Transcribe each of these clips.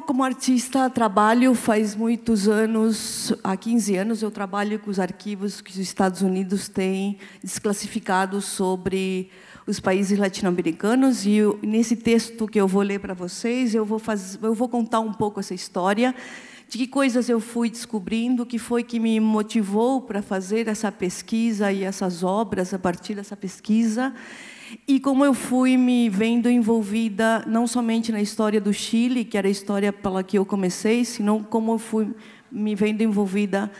como artista, trabalho faz muitos anos, há 15 anos, eu trabalho com os arquivos que os Estados Unidos têm desclassificados sobre os países latino-americanos, e nesse texto que eu vou ler para vocês, eu vou contar um pouco essa história, de que coisas eu fui descobrindo, o que foi que me motivou para fazer essa pesquisa e essas obras a partir dessa pesquisa, e como eu fui me vendo envolvida não somente na história do Chile, que era a história pela que eu comecei, senão como eu fui me vendo envolvida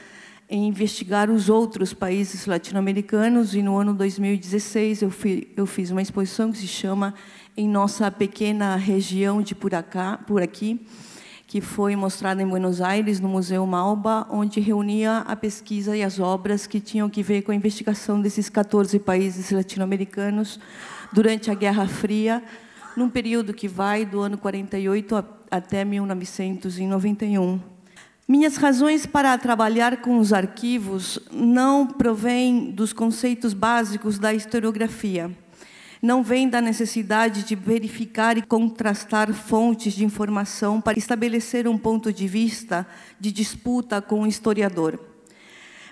em investigar os outros países latino-americanos. E no ano 2016 eu fiz uma exposição que se chama Em Nossa Pequena Região de Por Aqui, que foi mostrada em Buenos Aires, no Museu Malba, onde reunia a pesquisa e as obras que tinham que ver com a investigação desses 14 países latino-americanos durante a Guerra Fria, num período que vai do ano 48 até 1991. Minhas razões para trabalhar com os arquivos não provêm dos conceitos básicos da historiografia. Não vem da necessidade de verificar e contrastar fontes de informação para estabelecer um ponto de vista de disputa com o historiador.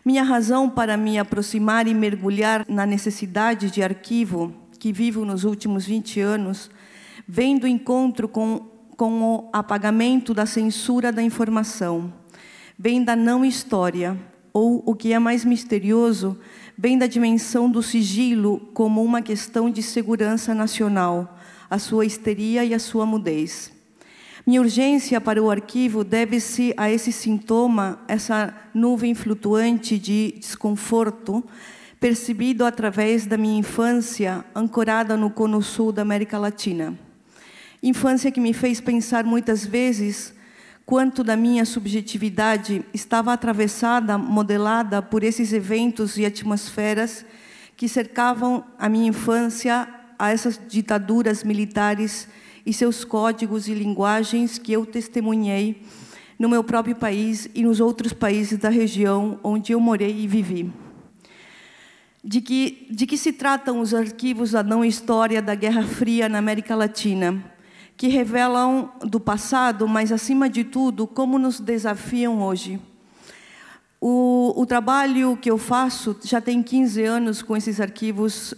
Minha razão para me aproximar e mergulhar na necessidade de arquivo, que vivo nos últimos 20 anos, vem do encontro com o apagamento da censura da informação, vem da não-história, ou, o que é mais misterioso, vem da dimensão do sigilo como uma questão de segurança nacional, a sua histeria e a sua mudez. Minha urgência para o arquivo deve-se a esse sintoma, essa nuvem flutuante de desconforto, percebido através da minha infância, ancorada no Cono Sul da América Latina. Infância que me fez pensar muitas vezes quanto da minha subjetividade estava atravessada, modelada por esses eventos e atmosferas que cercavam a minha infância, a essas ditaduras militares e seus códigos e linguagens que eu testemunhei no meu próprio país e nos outros países da região onde eu morei e vivi. De que se tratam os arquivos da não-história da Guerra Fria na América Latina, que revelam do passado, mas, acima de tudo, como nos desafiam hoje. O trabalho que eu faço já tem 15 anos com esses arquivos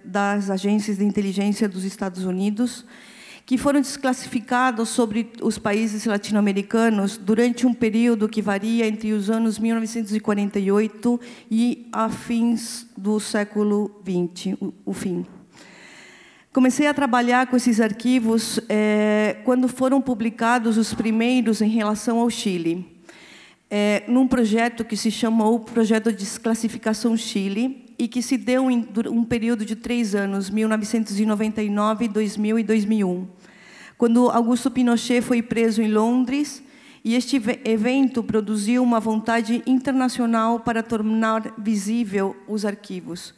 das agências de inteligência dos Estados Unidos, que foram desclassificados sobre os países latino-americanos durante um período que varia entre os anos 1948 e a fins do século XX, o fim. Comecei a trabalhar com esses arquivos quando foram publicados os primeiros em relação ao Chile, num projeto que se chamou Projeto de Desclassificação Chile, e que se deu em um período de 3 anos, 1999, 2000 e 2001, quando Augusto Pinochet foi preso em Londres, e este evento produziu uma vontade internacional para tornar visível os arquivos.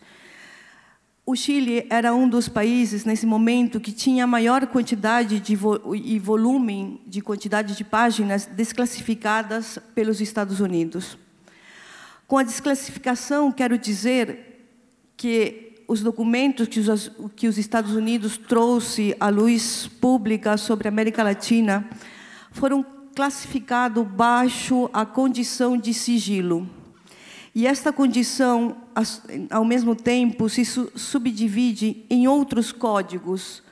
O Chile era um dos países, nesse momento, que tinha a maior quantidade e volume de quantidade de páginas desclassificadas pelos Estados Unidos. Com a desclassificação, quero dizer que os documentos que os Estados Unidos trouxe à luz pública sobre a América Latina foram classificados baixo a condição de sigilo. E esta condição, ao mesmo tempo, se subdivide em outros códigos,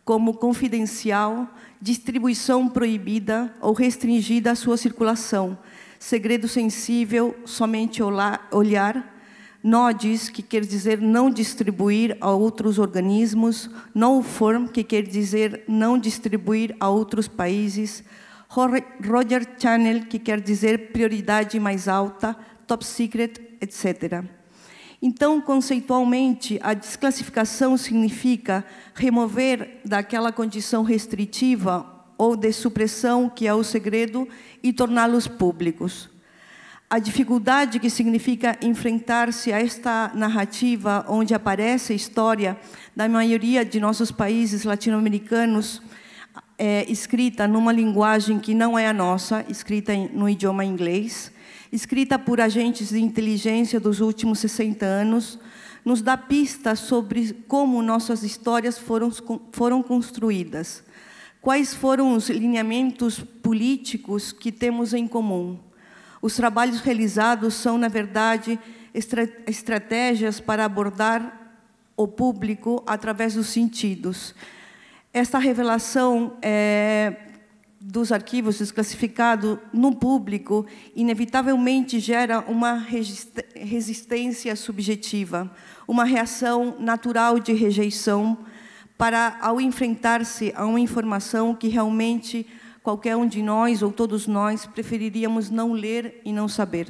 como confidencial, distribuição proibida ou restringida à sua circulação, segredo sensível, somente olhar, NODIS, que quer dizer não distribuir a outros organismos, NO-FORM, que quer dizer não distribuir a outros países, Roger Channel, que quer dizer prioridade mais alta, top secret, etc. Então, conceitualmente, a desclassificação significa remover daquela condição restritiva ou de supressão que é o segredo e torná-los públicos. A dificuldade que significa enfrentar-se a esta narrativa onde aparece a história da maioria de nossos países latino-americanos escrita numa linguagem que não é a nossa, escrita no idioma inglês, escrita por agentes de inteligência dos últimos 60 anos, nos dá pistas sobre como nossas histórias foram construídas. Quais foram os lineamentos políticos que temos em comum? Os trabalhos realizados são, na verdade, estratégias para abordar o público através dos sentidos. Esta revelação dos arquivos desclassificados no público, inevitavelmente gera uma resistência subjetiva, uma reação natural de rejeição ao enfrentar-se a uma informação que realmente qualquer um de nós, ou todos nós, preferiríamos não ler e não saber.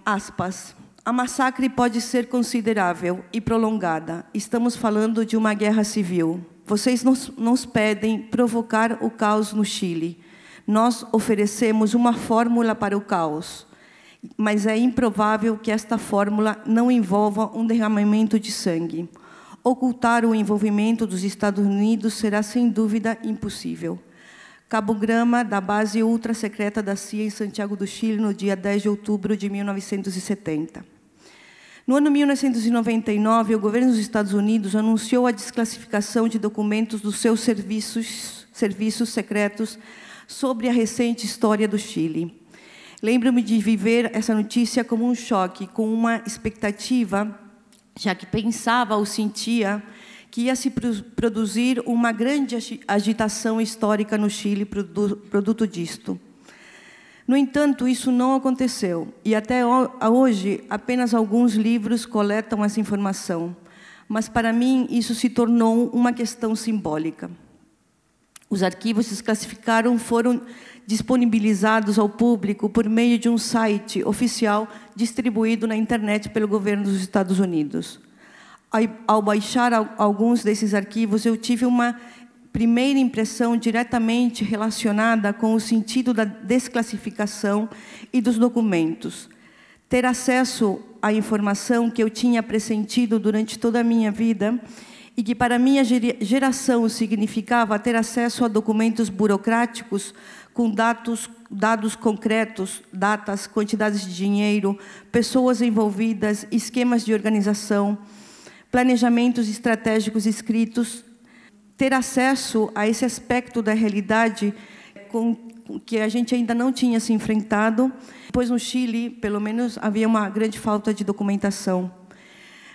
Aspas. A massacre pode ser considerável e prolongada. Estamos falando de uma guerra civil. Vocês nos pedem provocar o caos no Chile. Nós oferecemos uma fórmula para o caos, mas é improvável que esta fórmula não envolva um derramamento de sangue. Ocultar o envolvimento dos Estados Unidos será, sem dúvida, impossível. Cabograma da base ultra-secreta da CIA em Santiago do Chile, no dia 10 de outubro de 1970. No ano 1999, o governo dos Estados Unidos anunciou a desclassificação de documentos dos seus serviços secretos sobre a recente história do Chile. Lembro-me de viver essa notícia como um choque, com uma expectativa, já que pensava ou sentia que ia se produzir uma grande agitação histórica no Chile produto disto. No entanto, isso não aconteceu, e até hoje apenas alguns livros coletam essa informação, mas para mim isso se tornou uma questão simbólica. Os arquivos desclassificados foram disponibilizados ao público por meio de um site oficial distribuído na internet pelo governo dos Estados Unidos. Ao baixar alguns desses arquivos, eu tive uma primeira impressão diretamente relacionada com o sentido da desclassificação e dos documentos. Ter acesso à informação que eu tinha pressentido durante toda a minha vida e que para minha geração significava ter acesso a documentos burocráticos com dados concretos, datas, quantidades de dinheiro, pessoas envolvidas, esquemas de organização, planejamentos estratégicos escritos. Ter acesso a esse aspecto da realidade com que a gente ainda não tinha se enfrentado, pois no Chile, pelo menos, havia uma grande falta de documentação.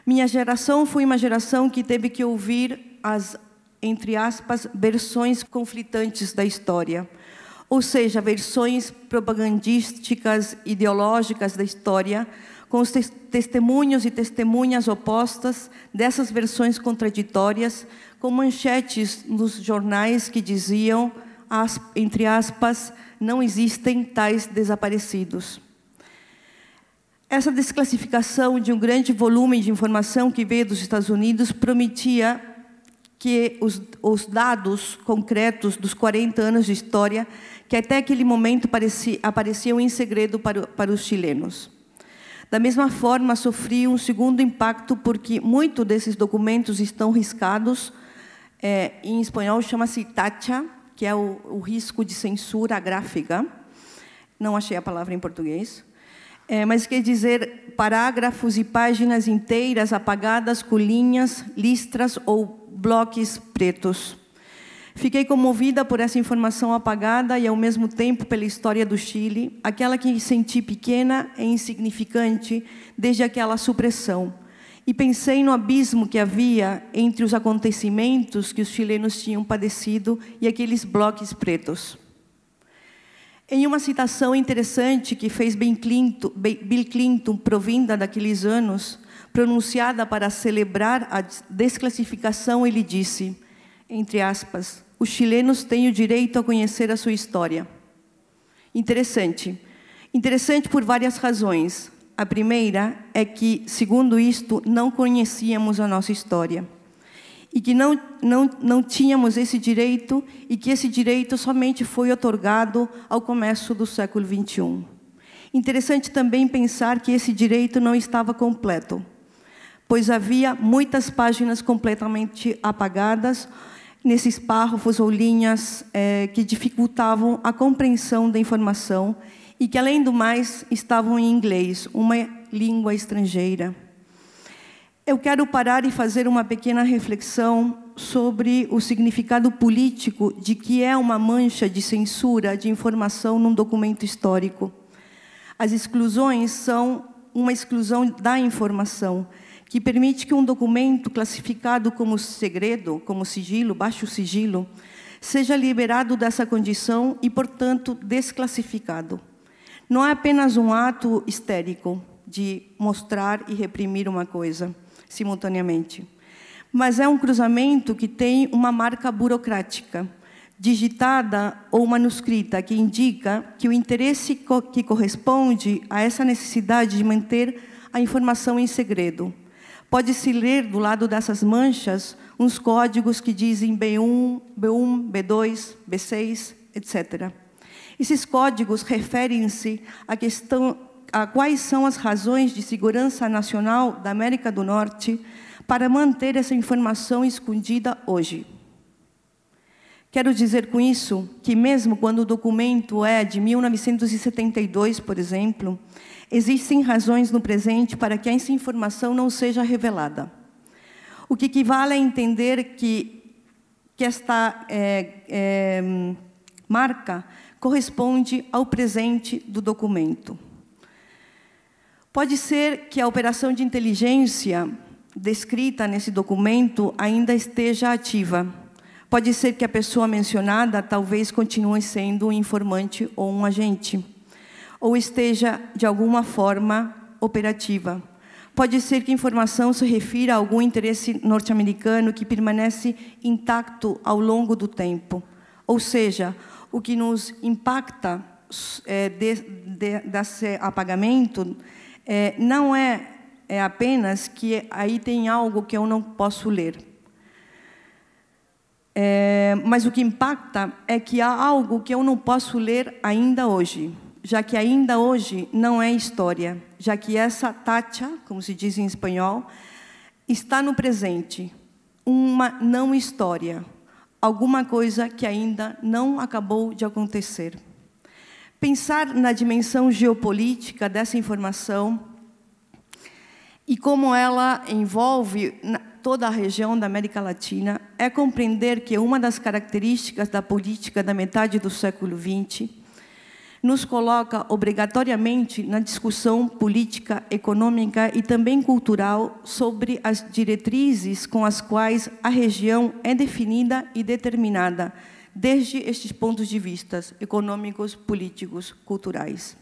Minha geração foi uma geração que teve que ouvir as, entre aspas, versões conflitantes da história, ou seja, versões propagandísticas, ideológicas da história, com os testemunhos e testemunhas opostas dessas versões contraditórias, com manchetes nos jornais que diziam, entre aspas, não existem tais desaparecidos. Essa desclassificação de um grande volume de informação que veio dos Estados Unidos prometia que os dados concretos dos 40 anos de história, que até aquele momento apareciam em segredo para os chilenos. Da mesma forma, sofri um segundo impacto, porque muitos desses documentos estão riscados. Em espanhol chama-se tacha, que é o risco de censura gráfica. Não achei a palavra em português. Mas quer dizer parágrafos e páginas inteiras apagadas com linhas, listras ou bloques pretos. Fiquei comovida por essa informação apagada e, ao mesmo tempo, pela história do Chile, aquela que senti pequena e insignificante desde aquela supressão. E pensei no abismo que havia entre os acontecimentos que os chilenos tinham padecido e aqueles bloques pretos. Em uma citação interessante que fez Bill Clinton, provinda daqueles anos, pronunciada para celebrar a desclassificação, ele disse, entre aspas, os chilenos têm o direito a conhecer a sua história. Interessante. Interessante por várias razões. A primeira é que, segundo isto, não conhecíamos a nossa história. E que não tínhamos esse direito, e que esse direito somente foi otorgado ao começo do século XXI. Interessante também pensar que esse direito não estava completo, pois havia muitas páginas completamente apagadas, nesses párrafos ou linhas que dificultavam a compreensão da informação e que, além do mais, estavam em inglês, uma língua estrangeira. Eu quero parar e fazer uma pequena reflexão sobre o significado político de que é uma mancha de censura de informação num documento histórico. As exclusões são uma exclusão da informação, que permite que um documento classificado como segredo, como sigilo, baixo sigilo, seja liberado dessa condição e, portanto, desclassificado. Não é apenas um ato histérico de mostrar e reprimir uma coisa simultaneamente, mas é um cruzamento que tem uma marca burocrática, digitada ou manuscrita, que indica que o interesse que corresponde a essa necessidade de manter a informação em segredo. Pode-se ler do lado dessas manchas uns códigos que dizem B1, B2, B6, etc. Esses códigos referem-se à questão a quais são as razões de segurança nacional da América do Norte para manter essa informação escondida hoje. Quero dizer com isso que, mesmo quando o documento é de 1972, por exemplo, existem razões no presente para que essa informação não seja revelada. O que equivale a entender que esta marca corresponde ao presente do documento. Pode ser que a operação de inteligência descrita nesse documento ainda esteja ativa. Pode ser que a pessoa mencionada talvez continue sendo um informante ou um agente, ou esteja, de alguma forma, operativa. Pode ser que a informação se refira a algum interesse norte-americano que permanece intacto ao longo do tempo. Ou seja, o que nos impacta desse apagamento não é apenas que aí tem algo que eu não posso ler. Mas o que impacta é que há algo que eu não posso ler ainda hoje, já que ainda hoje não é história, já que essa tacha, como se diz em espanhol, está no presente, uma não história, alguma coisa que ainda não acabou de acontecer. Pensar na dimensão geopolítica dessa informação e como ela envolve toda a região da América Latina é compreender que uma das características da política da metade do século XX nos coloca obrigatoriamente na discussão política, econômica e também cultural sobre as diretrizes com as quais a região é definida e determinada, desde estes pontos de vista econômicos, políticos, culturais.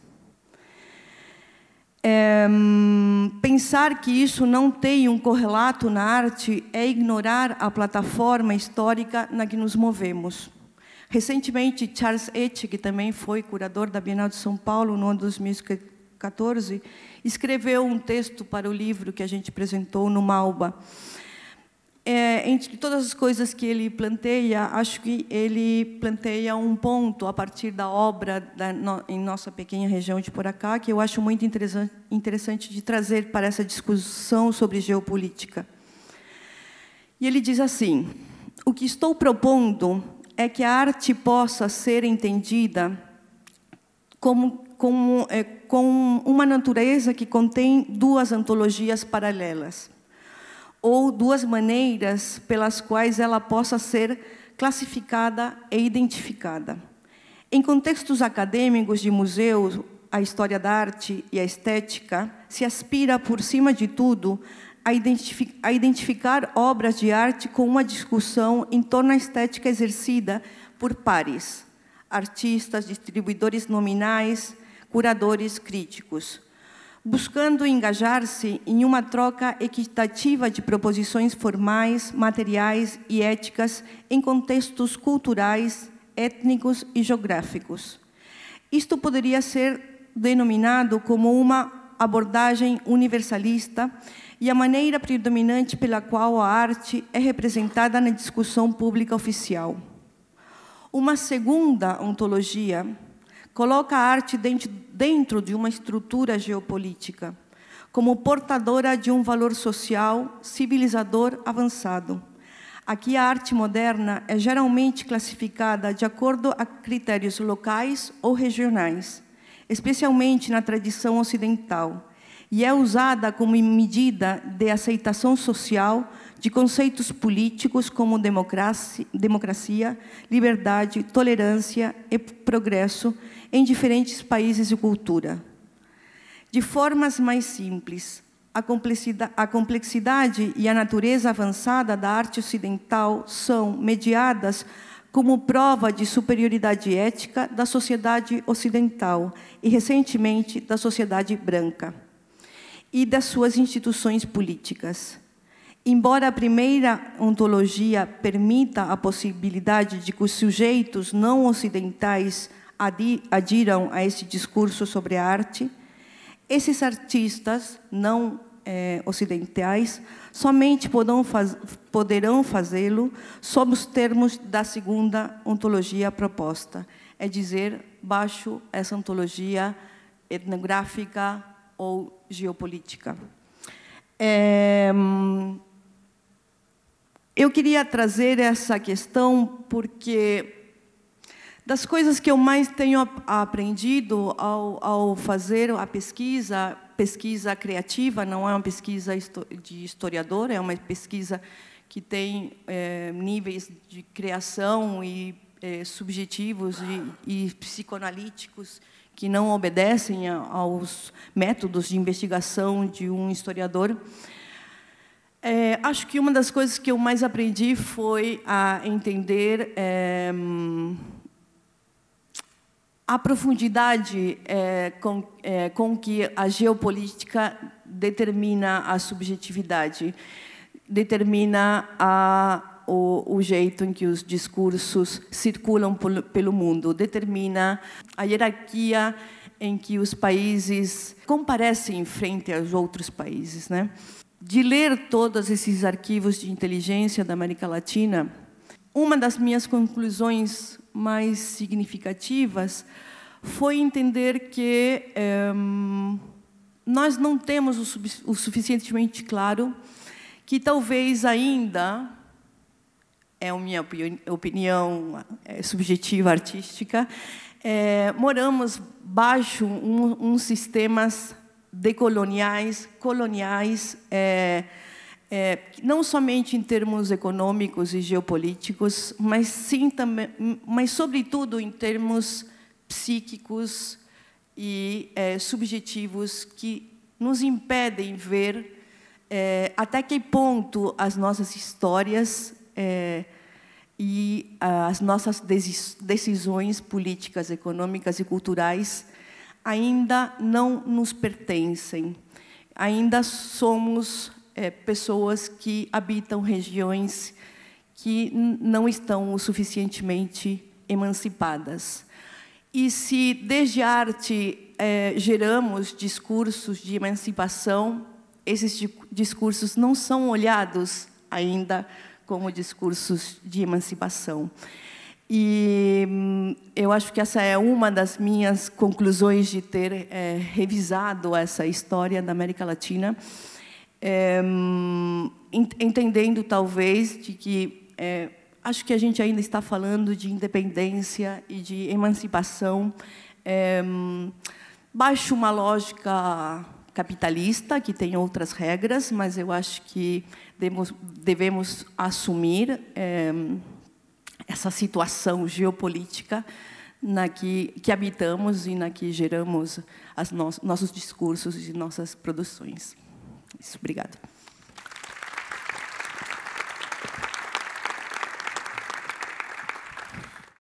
Pensar que isso não tem um correlato na arte é ignorar a plataforma histórica na que nos movemos. Recentemente, Charles Etche, que também foi curador da Bienal de São Paulo no ano de 2014, escreveu um texto para o livro que a gente apresentou no Malba. Entre todas as coisas que ele planteia, acho que ele planteia um ponto a partir da obra em nossa pequena região de Poracá, que eu acho muito interessante de trazer para essa discussão sobre geopolítica. E ele diz assim: o que estou propondo é que a arte possa ser entendida com uma natureza que contém duas antologias paralelas, ou duas maneiras pelas quais ela possa ser classificada e identificada. Em contextos acadêmicos de museus, a história da arte e a estética se aspira, por cima de tudo, a identificar obras de arte com uma discussão em torno da estética exercida por pares, artistas, distribuidores nominais, curadores, críticos, buscando engajar-se em uma troca equitativa de proposições formais, materiais e éticas em contextos culturais, étnicos e geográficos. Isto poderia ser denominado como uma abordagem universalista e a maneira predominante pela qual a arte é representada na discussão pública oficial. Uma segunda ontologia coloca a arte dentro de uma estrutura geopolítica, como portadora de um valor social, civilizador avançado. Aqui a arte moderna é geralmente classificada de acordo a critérios locais ou regionais, especialmente na tradição ocidental, e é usada como medida de aceitação social de conceitos políticos como democracia, liberdade, tolerância e progresso em diferentes países e cultura. De formas mais simples, a complexidade e a natureza avançada da arte ocidental são mediadas como prova de superioridade ética da sociedade ocidental e, recentemente, da sociedade branca e das suas instituições políticas. Embora a primeira ontologia permita a possibilidade de que os sujeitos não ocidentais adiram a esse discurso sobre a arte, esses artistas não ocidentais somente poderão fazê-lo sob os termos da segunda ontologia proposta, é dizer, baixo essa ontologia etnográfica ou geopolítica. Eu queria trazer essa questão porque das coisas que eu mais tenho aprendido ao fazer a pesquisa criativa, não é uma pesquisa de historiador, é uma pesquisa que tem níveis de criação e subjetivos e psicoanalíticos que não obedecem aos métodos de investigação de um historiador. Acho que uma das coisas que eu mais aprendi foi a entender a profundidade com que a geopolítica determina a subjetividade, determina o jeito em que os discursos circulam pelo mundo, determina a hierarquia em que os países comparecem em frente aos outros países, né? De ler todos esses arquivos de inteligência da América Latina, uma das minhas conclusões mais significativas foi entender que nós não temos o suficientemente claro que talvez ainda, é a minha opinião subjetiva, artística, moramos baixo sistemas decoloniais, coloniais, não somente em termos econômicos e geopolíticos, mas sim também, mas sobretudo em termos psíquicos e subjetivos que nos impedem ver até que ponto as nossas histórias e as nossas decisões políticas, econômicas e culturais ainda não nos pertencem. Ainda somos pessoas que habitam regiões que não estão o suficientemente emancipadas. E se desde a arte geramos discursos de emancipação, esses discursos não são olhados ainda como discursos de emancipação. E eu acho que essa é uma das minhas conclusões de ter revisado essa história da América Latina, entendendo, talvez, de que acho que a gente ainda está falando de independência e de emancipação baixo uma lógica capitalista, que tem outras regras, mas eu acho que devemos assumir essa situação geopolítica na que habitamos e na que geramos nossos discursos e nossas produções. Isso, obrigada.